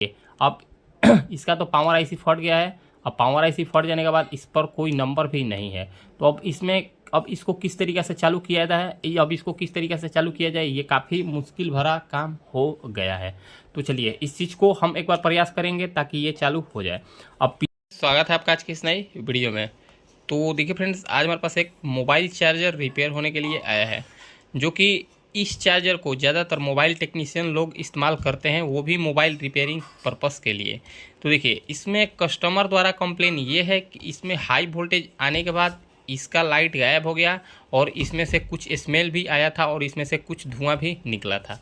अब इसका तो पावर आईसी फट गया है। अब पावर आईसी फट जाने के बाद इस पर कोई नंबर भी नहीं है। तो अब इसको किस तरीके से चालू किया जाए, अब इसको किस तरीके से चालू किया जाए, ये काफ़ी मुश्किल भरा काम हो गया है। तो चलिए इस चीज़ को हम एक बार प्रयास करेंगे ताकि ये चालू हो जाए। अब स्वागत है आपका आज की इस नई वीडियो में। तो देखिए फ्रेंड्स, आज हमारे पास एक मोबाइल चार्जर रिपेयर होने के लिए आया है, जो कि इस चार्जर को ज़्यादातर मोबाइल टेक्नीशियन लोग इस्तेमाल करते हैं, वो भी मोबाइल रिपेयरिंग पर्पस के लिए। तो देखिए इसमें कस्टमर द्वारा कंप्लेन ये है कि इसमें हाई वोल्टेज आने के बाद इसका लाइट गायब हो गया और इसमें से कुछ स्मेल भी आया था और इसमें से कुछ धुआं भी निकला था।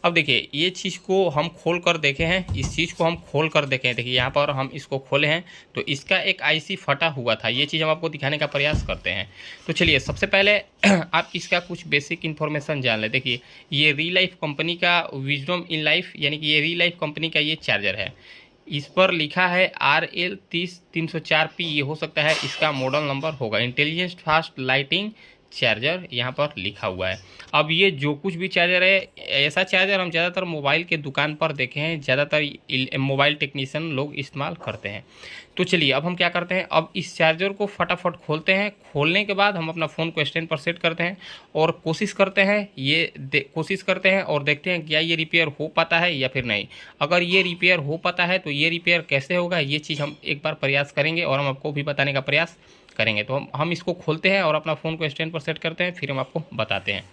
अब देखिए ये चीज़ को हम खोल कर देखे हैं, इस चीज़ को हम खोल कर देखे हैं। देखिए यहाँ पर हम इसको खोले हैं तो इसका एक आईसी फटा हुआ था, ये चीज़ हम आपको दिखाने का प्रयास करते हैं। तो चलिए सबसे पहले आप इसका कुछ बेसिक इन्फॉर्मेशन जान लें। देखिए ये री-लाइफ कंपनी का विजडम इन लाइफ यानी कि ये री-लाइफ कंपनी का ये चार्जर है। इस पर लिखा है RL30304P, ये हो सकता है इसका मॉडल नंबर होगा। इंटेलिजेंट फास्ट लाइटिंग चार्जर यहाँ पर लिखा हुआ है। अब ये जो कुछ भी चार्जर है, ऐसा चार्जर हम ज़्यादातर मोबाइल के दुकान पर देखे हैं, ज़्यादातर मोबाइल टेक्नीशियन लोग इस्तेमाल करते हैं। तो चलिए अब हम क्या करते हैं, अब इस चार्जर को फटाफट खोलते हैं। खोलने के बाद हम अपना फ़ोन को स्टैंड पर सेट करते हैं और कोशिश करते हैं और देखते हैं क्या ये रिपेयर हो पाता है या फिर नहीं। अगर ये रिपेयर हो पाता है तो ये रिपेयर कैसे होगा, ये चीज़ हम एक बार प्रयास करेंगे और हम आपको भी बताने का प्रयास करेंगे। तो हम इसको खोलते हैं और अपना फ़ोन को स्टैंड पर सेट करते हैं, फिर हम आपको बताते हैं।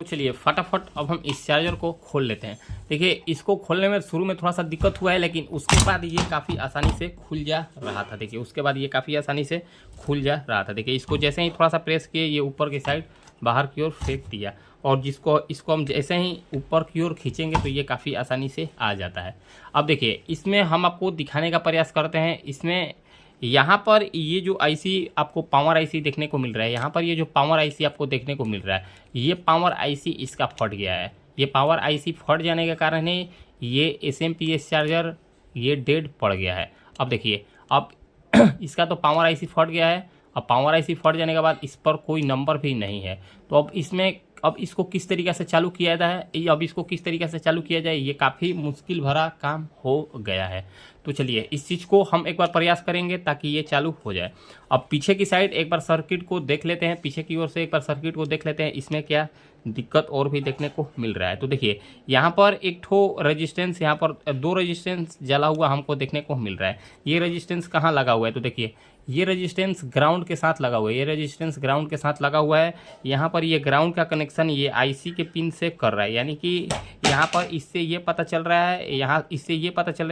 तो चलिए फटाफट अब हम इस चार्जर को खोल लेते हैं। देखिए इसको खोलने में शुरू में थोड़ा सा दिक्कत हुआ है, लेकिन उसके बाद ये काफ़ी आसानी से खुल जा रहा था। देखिए उसके बाद ये काफ़ी आसानी से खुल जा रहा था। देखिए इसको जैसे ही थोड़ा सा प्रेस किए, ये ऊपर की साइड बाहर की ओर फेंक दिया और इसको हम जैसे ही ऊपर की ओर खींचेंगे तो ये काफ़ी आसानी से आ जाता है। अब देखिए इसमें हम आपको दिखाने का प्रयास करते हैं। इसमें यहाँ पर ये जो आईसी आपको पावर आईसी देखने को मिल रहा है, यहाँ पर ये जो पावर आईसी आपको देखने को मिल रहा है, ये पावर आईसी इसका फट गया है। ये पावर आईसी फट जाने के कारण ही ये एसएमपीएस चार्जर ये डेड पड़ गया है। अब देखिए अब इसका तो पावर आईसी फट गया है। अब पावर आईसी फट जाने के बाद इस पर कोई नंबर भी नहीं है। तो अब इसको किस तरीके से चालू किया जाए, ये काफ़ी मुश्किल भरा काम हो गया है। तो चलिए इस चीज़ को हम एक बार प्रयास करेंगे ताकि ये चालू हो जाए। अब पीछे की साइड एक बार सर्किट को देख लेते हैं, पीछे की ओर से एक बार सर्किट को देख लेते हैं, इसमें क्या दिक्कत और भी देखने को मिल रहा है। तो देखिए यहाँ पर एक ठो रेजिस्टेंस, यहाँ पर 2 रेजिस्टेंस जला हुआ हमको देखने को मिल रहा है। ये रेजिस्टेंस कहाँ लगा हुआ है, तो देखिए ये रेजिस्टेंस ग्राउंड के साथ लगा हुआ है। यहाँ पर ये ग्राउंड का कनेक्शन ये आईसी के पिन से कर रहा है, यानी कि यहाँ पर इससे ये पता चल रहा है,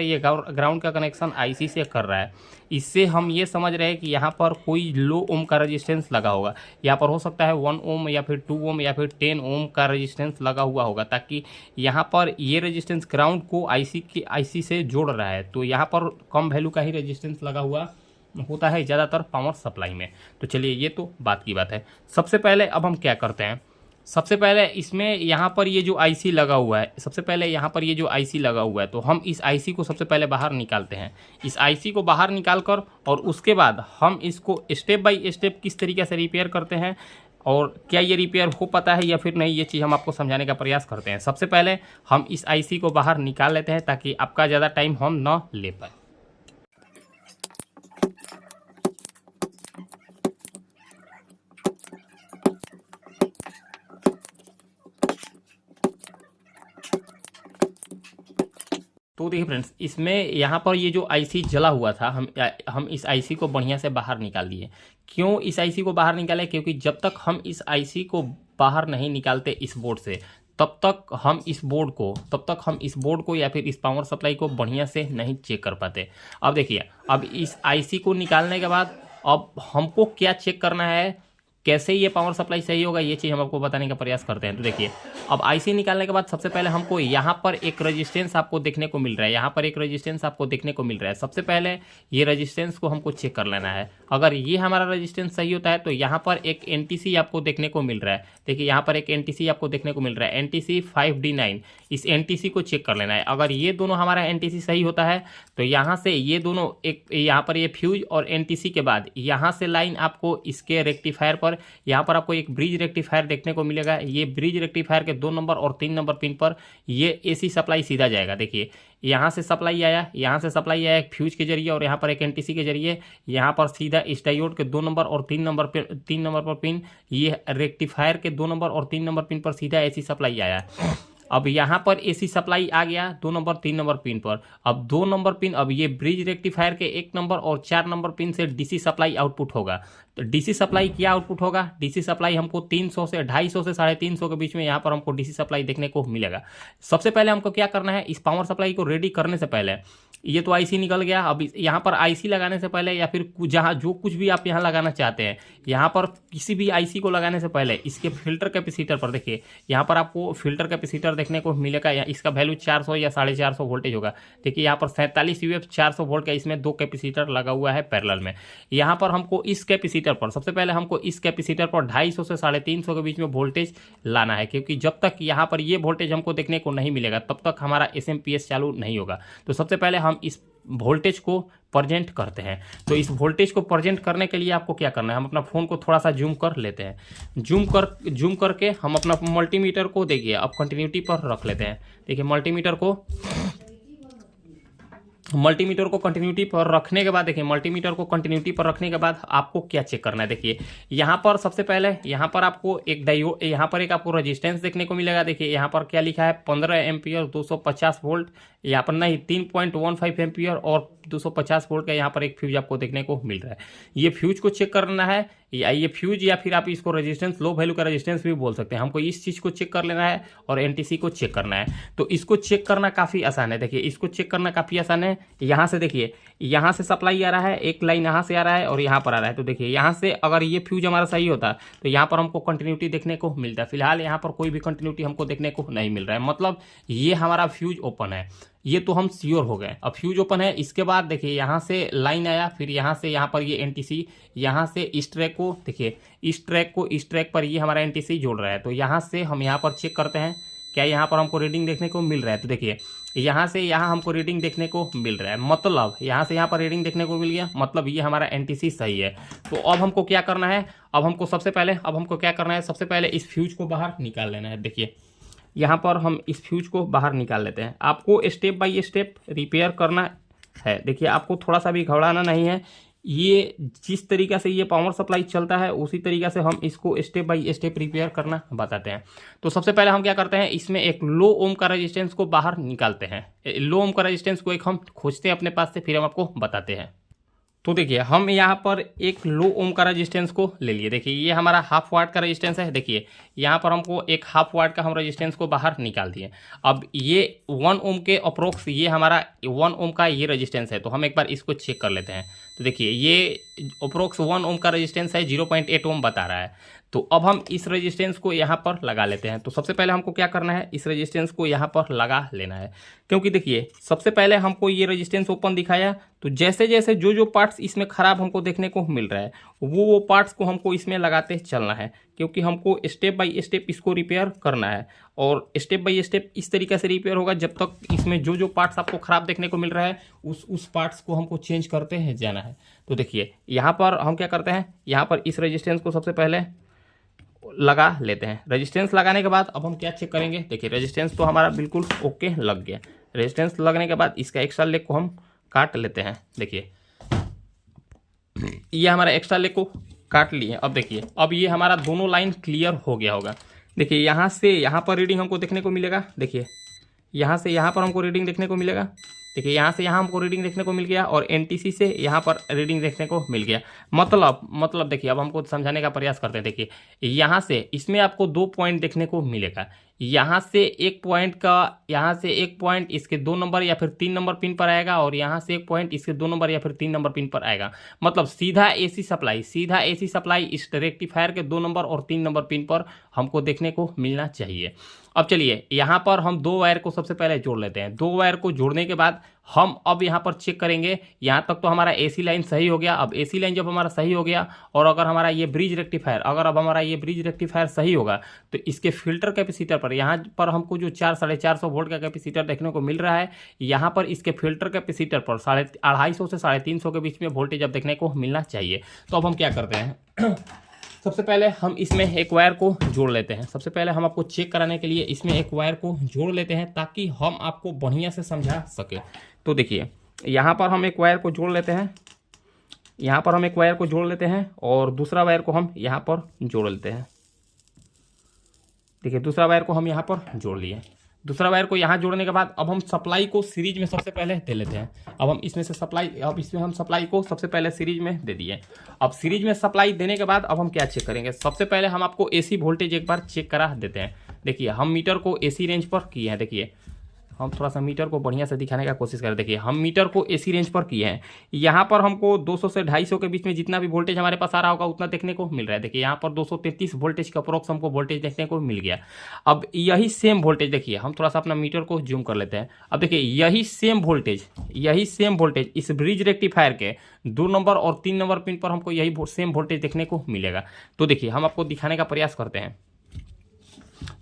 ये ग्राउंड का कनेक्शन आईसी से कर रहा है। इससे हम ये समझ रहे हैं कि यहाँ पर कोई लो ओम का रेजिस्टेंस लगा होगा। यहाँ पर हो सकता है 1 ओम या फिर 2 ओम या फिर 10 ओम का रेजिस्टेंस लगा हुआ होगा, ताकि यहाँ पर ये रेजिस्टेंस ग्राउंड को आईसी से जोड़ रहा है। तो यहाँ पर कम वैल्यू का ही रेजिस्टेंस लगा हुआ होता है ज़्यादातर पावर सप्लाई में। तो चलिए ये तो बात की बात है। सबसे पहले अब हम क्या करते हैं, सबसे पहले इसमें यहाँ पर ये जो आईसी लगा हुआ है, तो हम इस आईसी को सबसे पहले बाहर निकालते हैं। इस आईसी को बाहर निकाल कर और उसके बाद हम इसको स्टेप बाय स्टेप किस तरीके से रिपेयर करते हैं और क्या ये रिपेयर हो पाता है या फिर नहीं, ये चीज़ हम आपको समझाने का प्रयास करते हैं। सबसे पहले हम इस आईसी को बाहर निकाल लेते हैं ताकि आपका ज़्यादा टाइम हम न ले पाए। तो देखिए फ्रेंड्स, इसमें यहाँ पर ये जो आईसी जला हुआ था, हम इस आईसी को बढ़िया से बाहर निकाल दिए। क्यों इस आईसी को बाहर निकाले, क्योंकि जब तक हम इस आईसी को बाहर नहीं निकालते इस बोर्ड से, तब तक हम इस बोर्ड को या फिर इस पावर सप्लाई को बढ़िया से नहीं चेक कर पाते। अब देखिए, अब इस आईसी को निकालने के बाद अब हमको क्या चेक करना है, कैसे ये पावर सप्लाई सही होगा, ये चीज़ हम आपको बताने का प्रयास करते हैं। तो देखिए अब आईसी निकालने के बाद सबसे पहले हमको यहाँ पर एक रेजिस्टेंस आपको देखने को मिल रहा है, सबसे पहले ये रेजिस्टेंस को हमको चेक कर लेना है। अगर ये हमारा रेजिस्टेंस सही होता है तो यहाँ पर एक एनटीसी आपको देखने को मिल रहा है। देखिए यहाँ पर एक एनटीसी आपको देखने को मिल रहा है, NTC 5D9। इस एनटीसी को चेक कर लेना है। अगर ये दोनों हमारा एनटीसी सही होता है तो यहाँ से ये दोनों, एक यहाँ पर ये फ्यूज और एनटीसी के बाद यहाँ से लाइन आपको इसके रेक्टिफायर पर कैपेसिटर। यहाँ पर आपको एक ब्रिज रेक्टिफायर देखने को मिलेगा। ये ब्रिज रेक्टिफायर के 2 नंबर और 3 नंबर पिन पर ये एसी सप्लाई सीधा जाएगा। देखिए यहाँ से सप्लाई आया, यहाँ से सप्लाई आया एक फ्यूज के जरिए और यहाँ पर एक एनटीसी के जरिए, यहाँ पर सीधा इस डायोड के 2 नंबर और 3 नंबर पर पिन, ये रेक्टिफायर के 2 नंबर और 3 नंबर पिन पर सीधा एसी सप्लाई आया। अब यहाँ पर एसी सप्लाई आ गया 2 नंबर 3 नंबर पिन पर। अब 2 नंबर पिन, अब ये ब्रिज रेक्टिफायर के 1 नंबर और 4 नंबर पिन से डीसी सप्लाई आउटपुट होगा। तो डीसी सप्लाई क्या आउटपुट होगा? डीसी सप्लाई हमको 300 से 250 से 350 के बीच में यहाँ पर हमको डीसी सप्लाई देखने को मिलेगा। सबसे पहले हमको क्या करना है, इस पावर सप्लाई को रेडी करने से पहले, ये तो आईसी निकल गया। अब यहाँ पर आईसी लगाने से पहले या फिर जहाँ जो कुछ भी आप यहाँ लगाना चाहते हैं, यहाँ पर किसी भी आईसी को लगाने से पहले इसके फिल्टर कैपेसिटर पर देखिए, यहाँ पर आपको फिल्टर कैपेसिटर देखने को मिलेगा। इसका वैल्यू 400 या 450 वोल्टेज होगा। देखिए यहाँ पर 47 यूएफ 400 वोल्ट का इसमें 2 कैपेसिटर लगा हुआ है पैरेलल में। यहाँ पर हमको इस कैपेसिटर पर, सबसे पहले हमको इस कैपेसिटर पर 250 से 350 के बीच में वोल्टेज लाना है, क्योंकि जब तक यहाँ पर ये वोल्टेज हमको देखने को नहीं मिलेगा तब तक हमारा एसएमपीएस चालू नहीं होगा। तो सबसे पहले हम इस वोल्टेज को प्रेजेंट करते हैं। तो इस वोल्टेज को प्रेजेंट करने के लिए आपको क्या करना है, हम अपना फ़ोन को थोड़ा सा जूम कर लेते हैं। जूम करके हम अपना मल्टीमीटर को देखिए अब कंटिन्यूटी पर रख लेते हैं। देखिए मल्टीमीटर को कंटिन्यूटी पर रखने के बाद, देखिए मल्टीमीटर को कंटिन्यूटी पर रखने के बाद आपको क्या चेक करना है। देखिए यहाँ पर सबसे पहले यहाँ पर आपको एक डायोड, यहाँ पर एक आपको रेजिस्टेंस देखने को मिलेगा। देखिए यहाँ पर क्या लिखा है, 15 एम्पियर 250 वोल्ट, यहाँ पर नहीं 3.15 एम्पियर और 250 वोल्ट का यहाँ पर एक फ्यूज आपको देखने को मिल रहा है। ये फ्यूज को चेक करना है, या ये फ्यूज या फिर आप इसको रेजिस्टेंस, लो वैल्यू का रेजिस्टेंस भी बोल सकते हैं। हमको इस चीज़ को चेक कर लेना है और एनटीसी को चेक करना है। तो इसको चेक करना काफ़ी आसान है। देखिए इसको चेक करना काफ़ी आसान है। यहाँ से देखिए, यहाँ से सप्लाई आ रहा है, एक लाइन यहाँ से आ रहा है और यहाँ पर आ रहा है। तो देखिए यहाँ से अगर ये फ्यूज हमारा सही होता तो यहाँ पर हमको कंटिन्यूटी देखने को मिलता है। फिलहाल यहाँ पर कोई भी कंटिन्यूटी हमको देखने को नहीं मिल रहा है, मतलब ये हमारा फ्यूज ओपन है। ये तो हम श्योर हो गए। अब फ्यूज ओपन है, इसके बाद देखिए यहाँ से लाइन आया, फिर यहाँ से यहाँ पर ये एनटीसी, यहाँ से इस ट्रैक को देखिए, इस ट्रैक पर ये हमारा एनटीसी जोड़ रहा है। तो यहाँ से हम यहाँ पर चेक करते हैं क्या यहाँ पर हमको रीडिंग देखने को मिल रहा है। तो देखिए यहाँ से यहाँ हमको रीडिंग देखने को मिल रहा है, मतलब यहाँ से यहाँ पर रीडिंग देखने को मिल गया, मतलब ये हमारा एनटीसी सही है। तो अब हमको क्या करना है, अब हमको क्या करना है, सबसे पहले इस फ्यूज को बाहर निकाल लेना है। देखिए यहाँ पर हम इस फ्यूज को बाहर निकाल लेते हैं। आपको स्टेप बाय स्टेप रिपेयर करना है। देखिए आपको थोड़ा सा भी घबराना नहीं है। ये जिस तरीक़ा से ये पावर सप्लाई चलता है उसी तरीक़ा से हम इसको स्टेप बाय स्टेप रिपेयर करना बताते हैं। तो सबसे पहले हम क्या करते हैं, इसमें एक लो ओम का रेजिस्टेंस को बाहर निकालते हैं। लो ओम का रेजिस्टेंस को एक हम खोजते हैं अपने पास से, फिर हम आपको बताते हैं। तो देखिए हम यहाँ पर एक लो ओम का रेजिस्टेंस को ले लिए। देखिए ये हमारा 1/2 वाट का रेजिस्टेंस है। देखिए यहाँ पर हमको एक 1/2 वाट का हम रेजिस्टेंस को बाहर निकाल दिए। अब ये 1 ओम के अप्रोक्स ये हमारा 1 ओम का ये रेजिस्टेंस है। तो हम एक बार इसको चेक कर लेते हैं। तो देखिए ये अप्रोक्स 1 ओम का रेजिस्टेंस है, 0.8 ओम बता रहा है। तो अब हम इस रेजिस्टेंस को यहाँ पर लगा लेते हैं। तो सबसे पहले हमको क्या करना है, इस रेजिस्टेंस को यहाँ पर लगा लेना है, क्योंकि देखिए सबसे पहले हमको ये रेजिस्टेंस ओपन दिखाया, तो जैसे जैसे जो पार्ट्स इसमें ख़राब हमको देखने को मिल रहा है वो पार्ट्स को हमको इसमें लगाते चलना है, क्योंकि हमको स्टेप बाय स्टेप इसको रिपेयर करना है। और स्टेप बाय स्टेप इस तरीके से रिपेयर होगा जब तक इसमें जो पार्ट्स आपको ख़राब देखने को मिल रहा है उस पार्ट्स को हमको चेंज करते हैं जाना है। तो देखिए यहाँ पर हम क्या करते हैं, यहाँ पर इस रेजिस्टेंस को सबसे पहले लगा लेते हैं। रेजिस्टेंस लगाने के बाद अब हम क्या चेक करेंगे, देखिए रेजिस्टेंस तो हमारा बिल्कुल ओके लग गया। रेजिस्टेंस लगने के बाद इसका एक्स्ट्रा लेग को हम काट लेते हैं। देखिए ये हमारा एक्स्ट्रा लेग को काट लिए। अब देखिए अब ये हमारा दोनों लाइन क्लियर हो गया होगा। देखिए यहाँ से यहाँ पर रीडिंग हमको देखने को मिलेगा। देखिए यहाँ से यहाँ पर हमको रीडिंग देखने को मिलेगा। देखिए यहाँ से यहाँ हमको रीडिंग देखने को मिल गया और एनटीसी से यहाँ पर रीडिंग देखने को मिल गया। मतलब देखिए अब हमको समझाने का प्रयास करते हैं। देखिए यहाँ से इसमें आपको 2 पॉइंट देखने को मिलेगा। यहाँ से एक पॉइंट इसके 2 नंबर या फिर 3 नंबर पिन पर आएगा और यहाँ से एक पॉइंट इसके 2 नंबर या फिर 3 नंबर पिन पर आएगा। मतलब सीधा एसी सप्लाई इस रेक्टिफायर के 2 नंबर और 3 नंबर पिन पर हमको देखने को मिलना चाहिए। अब चलिए यहाँ पर हम 2 वायर को सबसे पहले जोड़ लेते हैं। 2 वायर को जोड़ने के बाद हम अब यहाँ पर चेक करेंगे। यहाँ तक तो हमारा एसी लाइन सही हो गया। अब एसी लाइन जब हमारा सही हो गया और अगर हमारा ये ब्रिज रेक्टिफायर सही होगा तो इसके फिल्टर कैपेसिटर पर, यहाँ पर हमको जो 450 वोल्ट का कैपेसिटर देखने को मिल रहा है, यहाँ पर इसके फिल्टर कैपेसिटर पर 250 से 350 के बीच में वोल्टेज अब देखने को मिलना चाहिए। तो अब हम क्या करते हैं सबसे पहले हम इसमें एक वायर को जोड़ लेते हैं। सबसे पहले हम आपको चेक कराने के लिए इसमें एक वायर को जोड़ लेते हैं ताकि हम आपको बढ़िया से समझा सके। तो देखिए यहाँ पर हम एक वायर को जोड़ लेते हैं, यहाँ पर हम एक वायर को जोड़ लेते हैं और दूसरा वायर को हम यहाँ पर जोड़ लेते हैं। देखिए दूसरा वायर को हम यहाँ पर जोड़ लिए। दूसरा वायर को यहाँ जोड़ने के बाद अब हम सप्लाई को सीरीज में सबसे पहले दे लेते हैं। अब हम इसमें से सप्लाई, अब इसमें हम सप्लाई को सबसे पहले सीरीज में दे दिए। अब सीरीज में सप्लाई देने के बाद अब हम क्या चेक करेंगे, सबसे पहले हम आपको एसी वोल्टेज एक बार चेक करा देते हैं। देखिए हम मीटर को एसी रेंज पर किए हैं। देखिए हम थोड़ा सा मीटर को बढ़िया से दिखाने का कोशिश करें। देखिए हम मीटर को एसी रेंज पर किए हैं। यहाँ पर हमको 200 से 250 के बीच में जितना भी वोल्टेज हमारे पास आ रहा होगा उतना देखने को मिल रहा है। देखिए यहाँ पर 233 वोल्टेज का अप्रोक्स हमको वोल्टेज देखने को मिल गया। अब यही सेम वोल्टेज देखिए, हम थोड़ा सा अपना मीटर को जूम कर लेते हैं। अब देखिए यही सेम वोल्टेज इस ब्रिज रेक्टिफायर के 2 नंबर और 3 नंबर पिन पर हमको यही सेम वोल्टेज देखने को मिलेगा। तो देखिए हम आपको दिखाने का प्रयास करते हैं।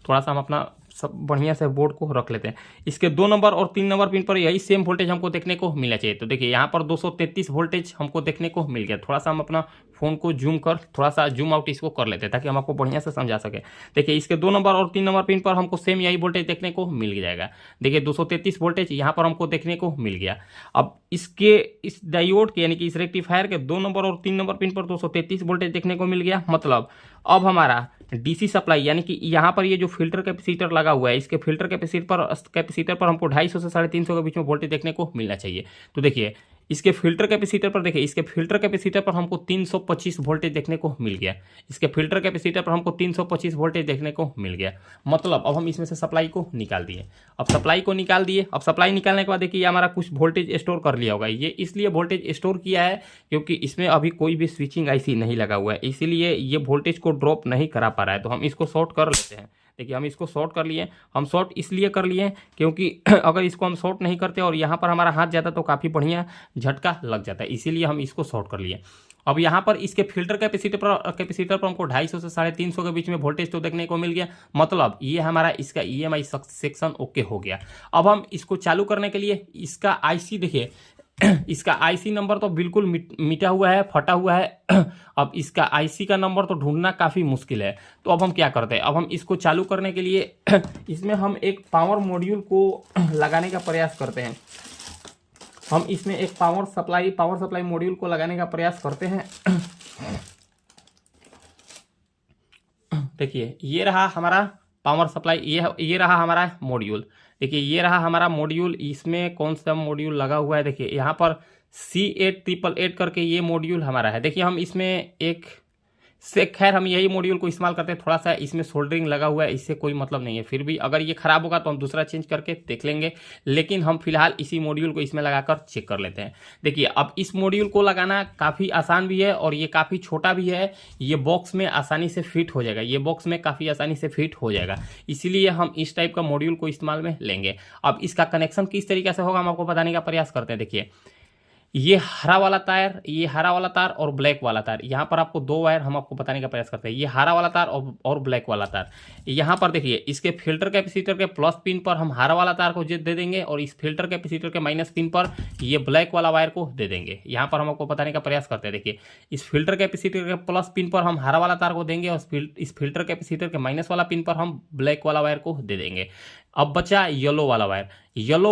थोड़ा सा हम अपना सब बढ़िया से बोर्ड को रख लेते हैं। इसके 2 नंबर और 3 नंबर पिन पर यही सेम वोल्टेज हमको देखने को मिलना चाहिए। तो देखिए यहाँ पर 233 वोल्टेज हमको देखने को मिल गया। थोड़ा सा हम अपना फोन को जूम कर थोड़ा सा जूम आउट इसको कर लेते हैं ताकि हम आपको बढ़िया से समझा सके। देखिए इसके 2 नंबर और 3 नंबर पिन पर हमको सेम यही वोल्टेज देखने को मिल जाएगा। देखिए 233 वोल्टेज यहाँ पर हमको देखने को मिल गया। अब इस डायोड के यानी कि इस रेक्टिफायर के 2 नंबर और 3 नंबर पिन पर 233 वोल्टेज देखने को मिल गया। मतलब अब हमारा डीसी सप्लाई यानी कि यहाँ पर ये जो फिल्टर कैपेसिटर लगा हुआ है, इसके फिल्टर कैपेसिटर पर हमको 250 से 350 के बीच में वोल्टेज देखने को मिलना चाहिए। तो देखिए इसके फिल्टर कैपेसिटर पर, देखिए इसके फिल्टर कैपेसिटर पर हमको 325 वोल्टेज देखने को मिल गया। इसके फिल्टर कैपेसिटर पर हमको 325 वोल्टेज देखने को मिल गया। मतलब अब हम इसमें से सप्लाई को निकाल दिए। अब सप्लाई निकालने के बाद देखिए हमारा कुछ वोल्टेज स्टोर कर लिया होगा। ये इसलिए वोल्टेज स्टोर किया है क्योंकि इसमें अभी कोई भी स्विचिंग आईसी नहीं लगा हुआ है, इसीलिए ये वोल्टेज को ड्रॉप नहीं करा पा रहा है। तो हम इसको शॉर्ट कर लेते हैं। देखिए हम इसको शॉर्ट कर लिए। हम शॉर्ट इसलिए कर लिए क्योंकि अगर इसको हम शॉर्ट नहीं करते और यहाँ पर हमारा हाथ जाता तो काफ़ी बढ़िया झटका लग जाता है, इसीलिए हम इसको शॉर्ट कर लिए। अब यहाँ पर इसके फिल्टर कैपेसिटर पर हमको 250 से 350 के बीच में वोल्टेज तो देखने को मिल गया। मतलब ये हमारा इसका EMI सेक्शन ओके हो गया। अब हम इसको चालू करने के लिए इसका आईसी, देखिए इसका आईसी नंबर तो बिल्कुल मिटा हुआ है, फटा हुआ है। अब इसका आईसी का नंबर तो ढूंढना काफ़ी मुश्किल है। तो अब हम क्या करते हैं, अब हम इसको चालू करने के लिए इसमें हम एक पावर मॉड्यूल को लगाने का प्रयास करते हैं। हम इसमें एक पावर सप्लाई मॉड्यूल को लगाने का प्रयास करते हैं। देखिए ये रहा हमारा पावर सप्लाई, ये रहा हमारा मॉड्यूल। देखिए ये रहा हमारा मॉड्यूल। इसमें कौन सा मॉड्यूल लगा हुआ है, देखिए यहाँ पर C8888 करके ये मॉड्यूल हमारा है। देखिए हम इसमें एक से, खैर हम यही मॉड्यूल को इस्तेमाल करते हैं। थोड़ा सा इसमें सोल्डरिंग लगा हुआ है, इससे कोई मतलब नहीं है। फिर भी अगर ये ख़राब होगा तो हम दूसरा चेंज करके देख लेंगे, लेकिन हम फिलहाल इसी मॉड्यूल को इसमें लगाकर चेक कर लेते हैं। देखिए अब इस मॉड्यूल को लगाना काफ़ी आसान भी है और ये काफ़ी छोटा भी है। ये बॉक्स में आसानी से फिट हो जाएगा, ये बॉक्स में काफ़ी आसानी से फिट हो जाएगा, इसीलिए हम इस टाइप का मॉड्यूल को इस्तेमाल में लेंगे। अब इसका कनेक्शन किस तरीके से होगा हम आपको बताने का प्रयास करते हैं। देखिए ये हरा वाला तार और ब्लैक वाला तार, यहाँ पर आपको 2 वायर हम आपको बताने का प्रयास करते हैं। ये हरा वाला तार और ब्लैक वाला तार। यहाँ पर देखिए इसके फिल्टर कैपेसिटर के प्लस पिन पर हम हरा वाला तार को दे देंगे और इस फिल्टर कैपेसिटर के माइनस पिन पर ये ब्लैक वाला वायर को दे देंगे। यहाँ पर हम आपको बताने का प्रयास करते हैं। देखिए इस फिल्टर कैपेसिटर के प्लस पिन पर हम हरा वाला तार को देंगे और इस फिल्टर कैपेसिटर के माइनस वाला पिन पर हम ब्लैक वाला वायर को दे देंगे। अब बचा येलो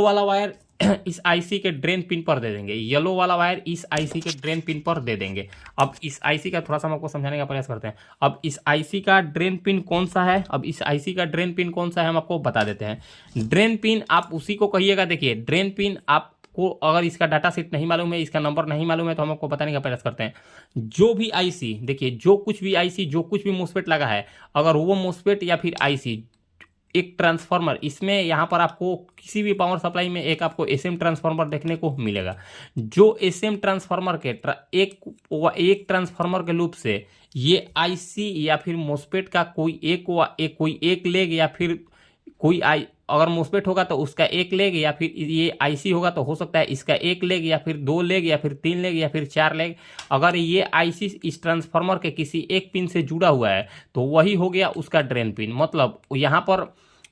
वाला वायर इस आईसी के ड्रेन पिन पर दे देंगे। येलो वाला वायर इस आईसी के ड्रेन पिन पर दे देंगे। अब इस आईसी का थोड़ा सा हम आपको समझाने का प्रयास करते हैं। अब इस आईसी का ड्रेन पिन कौन सा है, हम आपको बता देते हैं। ड्रेन पिन आप उसी को कहिएगा। देखिए ड्रेन पिन आपको अगर इसका डाटा शीट नहीं मालूम है, इसका नंबर नहीं मालूम है, तो हम आपको बताने का प्रयास करते हैं। जो भी आईसी, देखिए जो कुछ भी मोस्फेट लगा है, अगर वो मोस्फेट या फिर आईसी एक ट्रांसफार्मर, इसमें यहाँ पर आपको किसी भी पावर सप्लाई में एक आपको एसएम ट्रांसफार्मर देखने को मिलेगा। जो एसएम ट्रांसफार्मर के एक ट्रांसफार्मर के लूप से ये आईसी या फिर मोस्फेट का कोई एक लेग या फिर अगर मोस्फेट होगा तो उसका एक लेग या फिर ये आईसी होगा तो हो सकता है इसका एक लेग या फिर 2 लेग या फिर 3 लेग या फिर 4 लेग। अगर ये आईसी इस ट्रांसफार्मर के किसी एक पिन से जुड़ा हुआ है तो वही हो गया उसका ड्रेन पिन। मतलब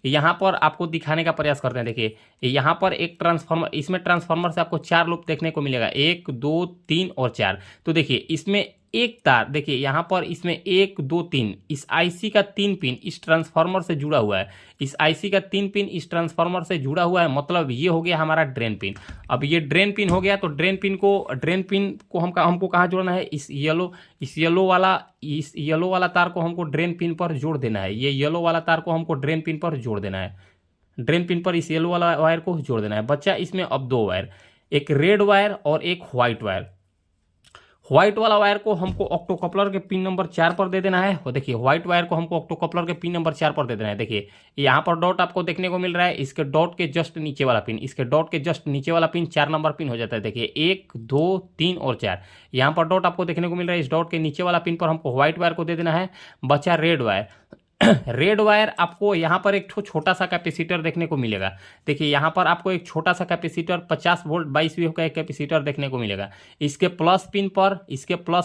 यहाँ पर आपको दिखाने का प्रयास करते हैं। देखिए यहाँ पर एक ट्रांसफार्मर, इसमें ट्रांसफार्मर से आपको 4 लूप देखने को मिलेगा, 1 2 3 और 4। तो देखिए इसमें एक तार, देखिए यहाँ पर इसमें 1 2 3, इस आईसी का 3 पिन इस ट्रांसफार्मर से जुड़ा हुआ है, इस आईसी का 3 पिन इस ट्रांसफार्मर से जुड़ा हुआ है, मतलब ये हो गया हमारा ड्रेन पिन। अब ये ड्रेन पिन हो गया, तो ड्रेन पिन को हमको कहाँ जोड़ना है, इस येलो वाला तार को हमको ड्रेन पिन पर जोड़ देना है। ये येलो वाला तार को हमको ड्रेन पिन पर जोड़ देना है, ड्रेन पिन पर इस येलो वाला वायर को जोड़ देना है। बच्चा इसमें अब 2 वायर, एक रेड वायर और एक व्हाइट वायर। व्हाइट वाला वायर को हमको ऑक्टोकपलर के पिन नंबर 4 पर दे देना है। और देखिए व्हाइट वायर को हमको ऑक्टोकपलर के पिन नंबर 4 पर दे देना है। देखिए यहाँ पर डॉट आपको देखने को मिल रहा है, इसके डॉट के जस्ट नीचे वाला पिन, इसके डॉट के जस्ट नीचे वाला पिन 4 नंबर पिन हो जाता है। देखिए 1 2 3 और 4, यहाँ पर डॉट आपको देखने को मिल रहा है। इस डॉट के नीचे वाला पिन पर हमको व्हाइट वायर को दे देना है। बचा रेड वायर। रेड वायर आपको यहाँ पर एक छोटा सा कैपेसिटर देखने को मिलेगा। देखिए यहाँ पर आपको एक छोटा सा कैपेसिटर 50 वोल्ट 22 वी का एक कैपेसिटर देखने को मिलेगा। इसके प्लस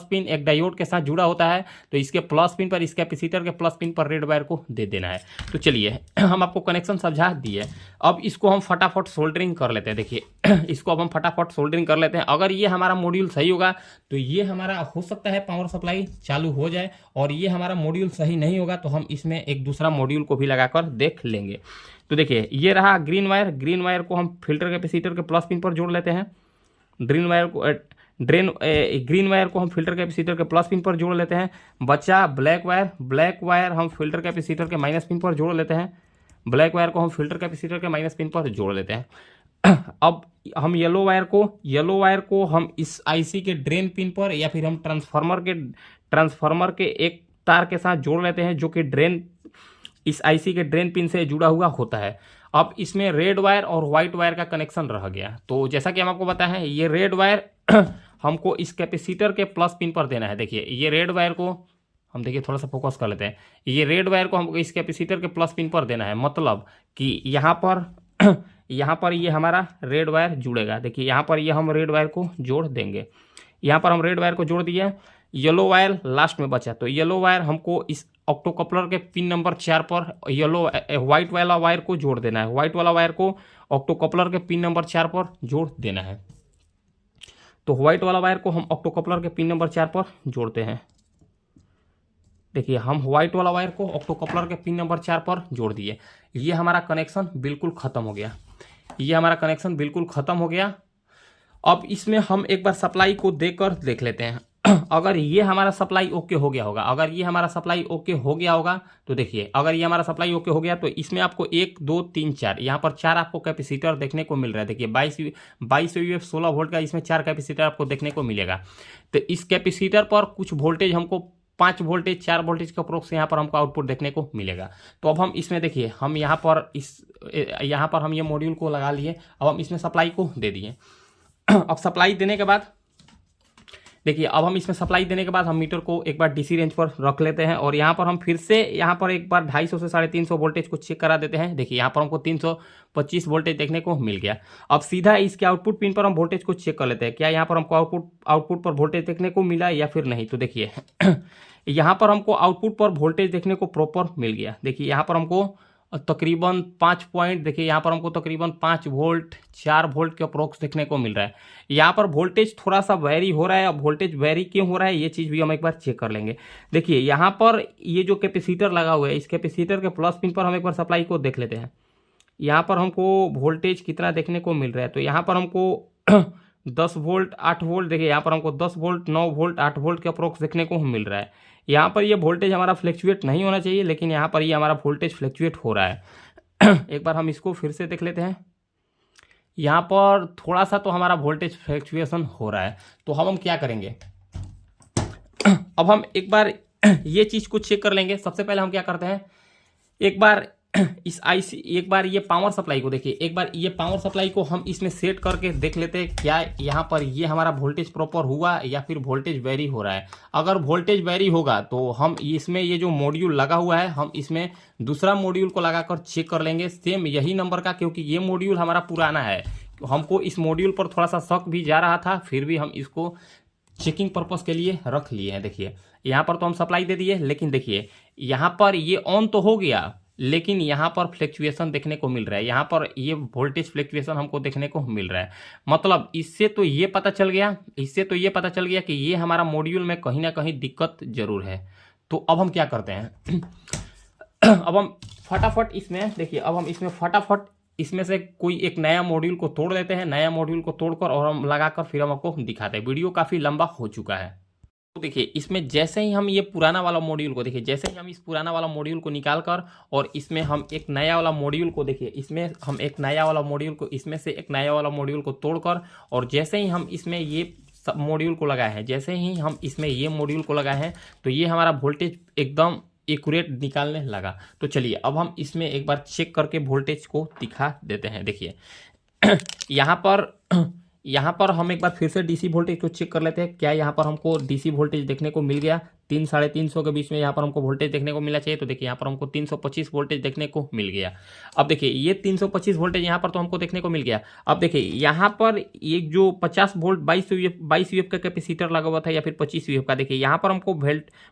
पिन एक डायोड के साथ जुड़ा होता है, तो इसके प्लस पिन पर, इस कैपेसिटर के प्लस पिन पर रेड वायर को दे देना है। तो चलिए हम आपको कनेक्शन समझा दिए, अब इसको हम फटाफट सोल्डरिंग कर लेते हैं। देखिए इसको अब हम फटाफट सोल्डरिंग कर लेते हैं। अगर ये हमारा मॉड्यूल सही होगा तो ये हमारा हो सकता है पावर सप्लाई चालू हो जाए, और ये हमारा मॉड्यूल सही नहीं होगा तो हम इसमें एक दूसरा मॉड्यूल को भी लगाकर देख लेंगे। तो देखिए ये रहा ग्रीन वायर को हम फिल्टर कैपेसिटर के प्लस पिन पर जोड़ लेते हैं। ग्रीन वायर को हम फिल्टर कैपेसिटर के प्लस पिन पर जोड़ लेते हैं। बचा ब्लैक वायर हम फिल्टर कैपेसिटर के माइनस पिन पर जोड़ लेते हैं। ब्लैक वायर को हम फिल्टर कैपेसिटर के माइनस पिन पर जोड़ लेते हैं। अब हम येलो वायर को हम इस आईसी के ड्रेन पिन पर या फिर हम ट्रांसफार्मर के एक तार के साथ जोड़ लेते हैं, जो कि इस आईसी के ड्रेन पिन से जुड़ा हुआ होता है। अब इसमें रेड वायर और व्हाइट वायर का कनेक्शन रह गया। तो जैसा कि हम आपको बताएं हैं, ये रेड वायर हमको इस कैपेसिटर के प्लस पिन पर देना है। देखिए ये रेड वायर को हम, देखिए थोड़ा सा फोकस कर लेते हैं, ये रेड वायर को हमको इस कैपेसिटर के प्लस पिन पर देना है, मतलब कि यहाँ पर ये हमारा रेड वायर जुड़ेगा। देखिए यहाँ पर ये हम रेड वायर को जोड़ देंगे। यहाँ पर हम रेड वायर को जोड़ दिए। येलो वायर लास्ट में बचा, तो येलो वायर हमको इस ऑक्टोकपलर के पिन नंबर 4 पर व्हाइट वाला वायर को जोड़ देना है। व्हाइट वाला वायर को ऑक्टोकपलर के पिन नंबर 4 पर जोड़ देना है। तो व्हाइट वाला वायर को हम ऑक्टोकपलर के पिन नंबर 4 पर जोड़ते हैं। देखिए हम व्हाइट वाला वायर को ऑक्टोकपलर के पिन नंबर 4 पर जोड़ दिए। ये हमारा कनेक्शन बिल्कुल ख़त्म हो गया। अब इसमें हम एक बार सप्लाई को देकर देख लेते हैं। अगर ये हमारा सप्लाई ओके हो गया होगा, तो देखिए अगर ये हमारा सप्लाई ओके हो गया तो इसमें आपको 1 2 3 4, यहाँ पर 4 आपको कैपेसिटर देखने को मिल रहा है। देखिए 22 यूएफ 16 वोल्ट का इसमें 4 कैपेसिटर आपको देखने को मिलेगा। तो इस कैपेसिटर पर कुछ वोल्टेज हमको 4 वोल्टेज का अप्रोक्स यहाँ पर हमको आउटपुट देखने को मिलेगा। तो अब हम इसमें देखिए हम यहाँ पर हम ये मॉड्यूल को लगा लिए। अब हम इसमें सप्लाई को दे दिए। अब सप्लाई देने के बाद देखिए, अब हम इसमें सप्लाई देने के बाद हम मीटर को एक बार डीसी रेंज पर रख लेते हैं, और यहाँ पर हम फिर से यहाँ पर एक बार 250 से 350 वोल्टेज को चेक करा देते हैं। देखिए यहाँ पर हमको 325 वोल्टेज देखने को मिल गया। अब सीधा इसके आउटपुट पिन पर हम वोल्टेज को चेक कर लेते हैं, क्या यहाँ पर हमको आउटपुट पर वोल्टेज देखने को मिला या फिर नहीं। तो देखिए यहाँ पर हमको आउटपुट पर वोल्टेज देखने को प्रॉपर मिल गया। देखिए यहाँ पर हमको तकरीबन 5 पॉइंट, देखिए यहाँ पर हमको तकरीबन 5 वोल्ट 4 वोल्ट के अप्रोक्स देखने को मिल रहा है। यहाँ पर वोल्टेज थोड़ा सा वेरी हो रहा है। अब वोल्टेज वेरी क्यों हो रहा है ये चीज़ भी हम एक बार चेक कर लेंगे। देखिए यहाँ पर ये जो कैपेसिटर लगा हुआ है, इस कैपेसिटर के प्लस पिन पर हम एक बार सप्लाई को देख लेते हैं। यहाँ पर हमको वोल्टेज कितना देखने को मिल रहा है, तो यहाँ पर हमको 10 वोल्ट 8 वोल्ट, देखिए यहाँ पर हमको 10 वोल्ट 9 वोल्ट 8 वोल्ट के अप्रोक्स देखने को मिल रहा है। यहाँ पर ये वोल्टेज हमारा फ्लैक्चुएट नहीं होना चाहिए, लेकिन यहाँ पर ये हमारा वोल्टेज फ्लैक्चुएट हो रहा है। एक बार हम इसको फिर से देख लेते हैं। यहाँ पर थोड़ा सा तो हमारा वोल्टेज फ्लैक्चुएशन हो रहा है। तो हम क्या करेंगे, अब हम एक बार ये चीज़ को चेक कर लेंगे। सबसे पहले हम क्या करते हैं, एक बार ये पावर सप्लाई को देखिए, एक बार ये पावर सप्लाई को हम इसमें सेट करके देख लेते हैं क्या यहाँ पर ये हमारा वोल्टेज प्रॉपर हुआ या फिर वोल्टेज वेरी हो रहा है। अगर वोल्टेज वेरी होगा तो हम इसमें ये जो मॉड्यूल लगा हुआ है, हम इसमें दूसरा मॉड्यूल को लगाकर चेक कर लेंगे सेम यही नंबर का, क्योंकि ये मॉड्यूल हमारा पुराना है। हमको इस मॉड्यूल पर थोड़ा सा शक भी जा रहा था, फिर भी हम इसको चेकिंग पर्पस के लिए रख लिए हैं। देखिए यहाँ पर तो हम सप्लाई दे दिए, लेकिन देखिए यहाँ पर ये ऑन तो हो गया, लेकिन यहाँ पर फ्लक्चुएशन देखने को मिल रहा है, यहाँ पर ये वोल्टेज फ्लक्चुएशन हमको देखने को मिल रहा है। मतलब इससे तो ये पता चल गया कि ये हमारा मॉड्यूल में कहीं ना कहीं दिक्कत जरूर है। तो अब हम क्या करते हैं अब हम फटाफट इसमें देखिए, अब हम इसमें फटाफट इसमें से कोई एक नया मॉड्यूल को तोड़ देते हैं, नया मॉड्यूल को तोड़कर और हम लगाकर फिर हम आपको दिखाते हैं। वीडियो काफ़ी लंबा हो चुका है। तो देखिए इसमें जैसे ही हम ये पुराना वाला मॉड्यूल को देखिए, जैसे ही हम इस पुराना वाला मॉड्यूल को निकाल कर और इसमें हम एक नया वाला मॉड्यूल को देखिए, इसमें हम एक नया वाला मॉड्यूल को, इसमें से एक नया वाला मॉड्यूल को तोड़कर और जैसे ही हम इसमें ये सब मॉड्यूल को लगाए हैं, जैसे ही हम इसमें ये मॉड्यूल को लगाए हैं तो ये हमारा वोल्टेज एकदम एक्यूरेट निकालने लगा। तो चलिए अब हम इसमें एक बार चेक करके वोल्टेज को दिखा देते हैं। देखिए यहाँ पर हम एक बार फिर से डीसी वोल्टेज को चेक कर लेते हैं। क्या यहाँ पर हमको डीसी वोल्टेज देखने को मिल गया? 300-350 के बीच में यहाँ पर हमको वोल्टेज देखने को मिलना चाहिए। तो देखिए यहाँ पर हमको 325 वोल्टेज देखने को मिल गया। अब देखिए ये 325 वोल्टेज यहाँ पर तो हमको देखने को मिल गया। अब देखिए यहाँ पर एक जो 50 वोल्ट 22 वीएफ का कैपेसिटर लगा हुआ था या फिर 25 वीएफ का, देखिए यहाँ पर हमको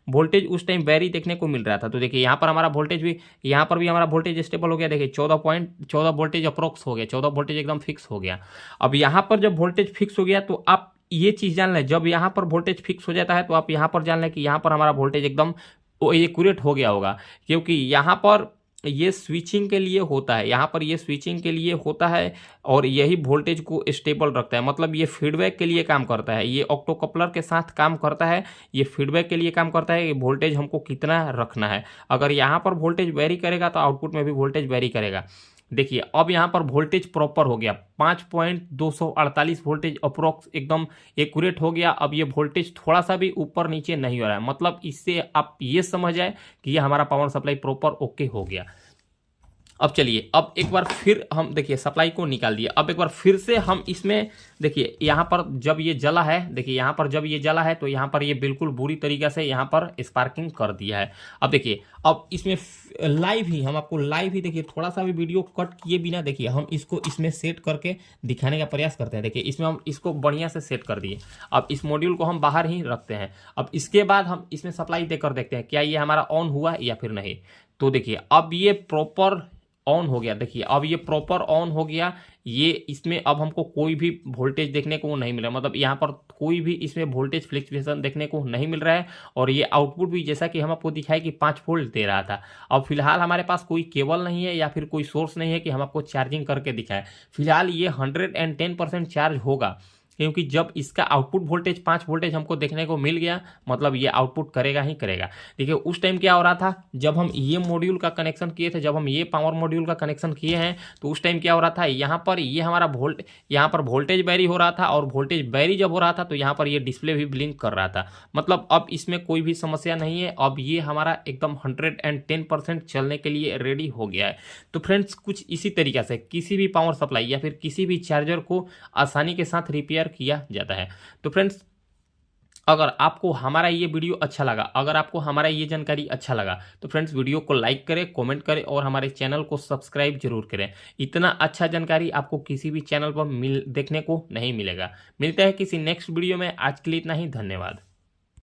वोल्टेज उस टाइम वेरी देखने को मिल रहा था। तो देखिए यहाँ पर हमारा वोल्टेज भी, यहाँ पर भी हमारा वोल्टेज स्टेबल हो गया। देखिए 14 वोल्टेज अप्रोक्स हो गया, 14 वोल्टेज एकदम फिक्स हो गया। अब यहाँ पर जब वोल्टेज फिक्स हो गया तो आप ये चीज जान लें, जब यहाँ पर वोल्टेज फिक्स हो जाता है तो आप यहाँ पर जान लें कि यहाँ पर हमारा वोल्टेज एकदम एक्यूरेट हो गया होगा, क्योंकि यहाँ पर ये स्विचिंग के लिए होता है, यहाँ पर ये स्विचिंग के लिए होता है और यही वोल्टेज को स्टेबल रखता है। मतलब ये फीडबैक के लिए काम करता है, ये ऑक्टोकपलर के साथ काम करता है, ये फीडबैक के लिए काम करता है कि वोल्टेज हमको कितना रखना है। अगर यहाँ पर वोल्टेज वेरी करेगा तो आउटपुट में भी वोल्टेज वेरी करेगा। देखिए अब यहाँ पर वोल्टेज प्रॉपर हो गया, 5.248 वोल्टेज अप्रोक्स एकदम एक्यूरेट हो गया। अब ये वोल्टेज थोड़ा सा भी ऊपर नीचे नहीं हो रहा है। मतलब इससे आप ये समझ जाए कि ये हमारा पावर सप्लाई प्रॉपर ओके हो गया। अब चलिए अब एक बार फिर हम देखिए सप्लाई को निकाल दिया। अब एक बार फिर से हम इसमें देखिए यहाँ पर जब ये जला है, देखिए यहाँ पर जब ये जला है तो यहाँ पर ये बिल्कुल बुरी तरीके से यहाँ पर स्पार्किंग कर दिया है। अब देखिए अब इसमें लाइव ही हम आपको लाइव ही देखिए, थोड़ा सा भी वीडियो कट किए बिना देखिए हम इसको इसमें सेट करके दिखाने का प्रयास करते हैं। देखिए इसमें हम इसको बढ़िया से सेट कर दिए। अब इस मॉड्यूल को हम बाहर ही रखते हैं। अब इसके बाद हम इसमें सप्लाई देकर देखते हैं क्या ये हमारा ऑन हुआ या फिर नहीं। तो देखिए अब ये प्रॉपर ऑन हो गया। देखिए अब ये प्रॉपर ऑन हो गया। ये इसमें अब हमको कोई भी वोल्टेज देखने को नहीं मिल रहा, मतलब यहाँ पर कोई भी इसमें वोल्टेज फ्लक्चुएशन देखने को नहीं मिल रहा है। और ये आउटपुट भी जैसा कि हम आपको दिखाए कि 5 वोल्ट दे रहा था। अब फिलहाल हमारे पास कोई केबल नहीं है या फिर कोई सोर्स नहीं है कि हम आपको चार्जिंग करके दिखाएं। फिलहाल ये 110% चार्ज होगा, क्योंकि जब इसका आउटपुट वोल्टेज 5 वोल्टेज हमको देखने को मिल गया, मतलब ये आउटपुट करेगा ही करेगा। देखिए उस टाइम क्या हो रहा था, जब हम ये मॉड्यूल का कनेक्शन किए थे, जब हम ये पावर मॉड्यूल का कनेक्शन किए हैं तो उस टाइम क्या हो रहा था, यहाँ पर ये हमारा यहाँ पर वोल्टेज वेरी हो रहा था। और वोल्टेज वेरी जब हो रहा था तो यहाँ पर ये डिस्प्ले भी ब्लिंक कर रहा था। मतलब अब इसमें कोई भी समस्या नहीं है। अब ये हमारा एकदम 110% चलने के लिए रेडी हो गया है। तो फ्रेंड्स कुछ इसी तरीके से किसी भी पावर सप्लाई या फिर किसी भी चार्जर को आसानी के साथ रिपेयर किया जाता है। तो फ्रेंड्स अगर आपको हमारा ये वीडियो अच्छा लगा, अगर आपको हमारा ये जानकारी अच्छा लगा तो फ्रेंड्स वीडियो को लाइक करें, कमेंट करें और हमारे चैनल को सब्सक्राइब जरूर करें। इतना अच्छा जानकारी आपको किसी भी चैनल पर देखने को नहीं मिलेगा। मिलता है किसी नेक्स्ट वीडियो में। आज के लिए इतना ही, धन्यवाद।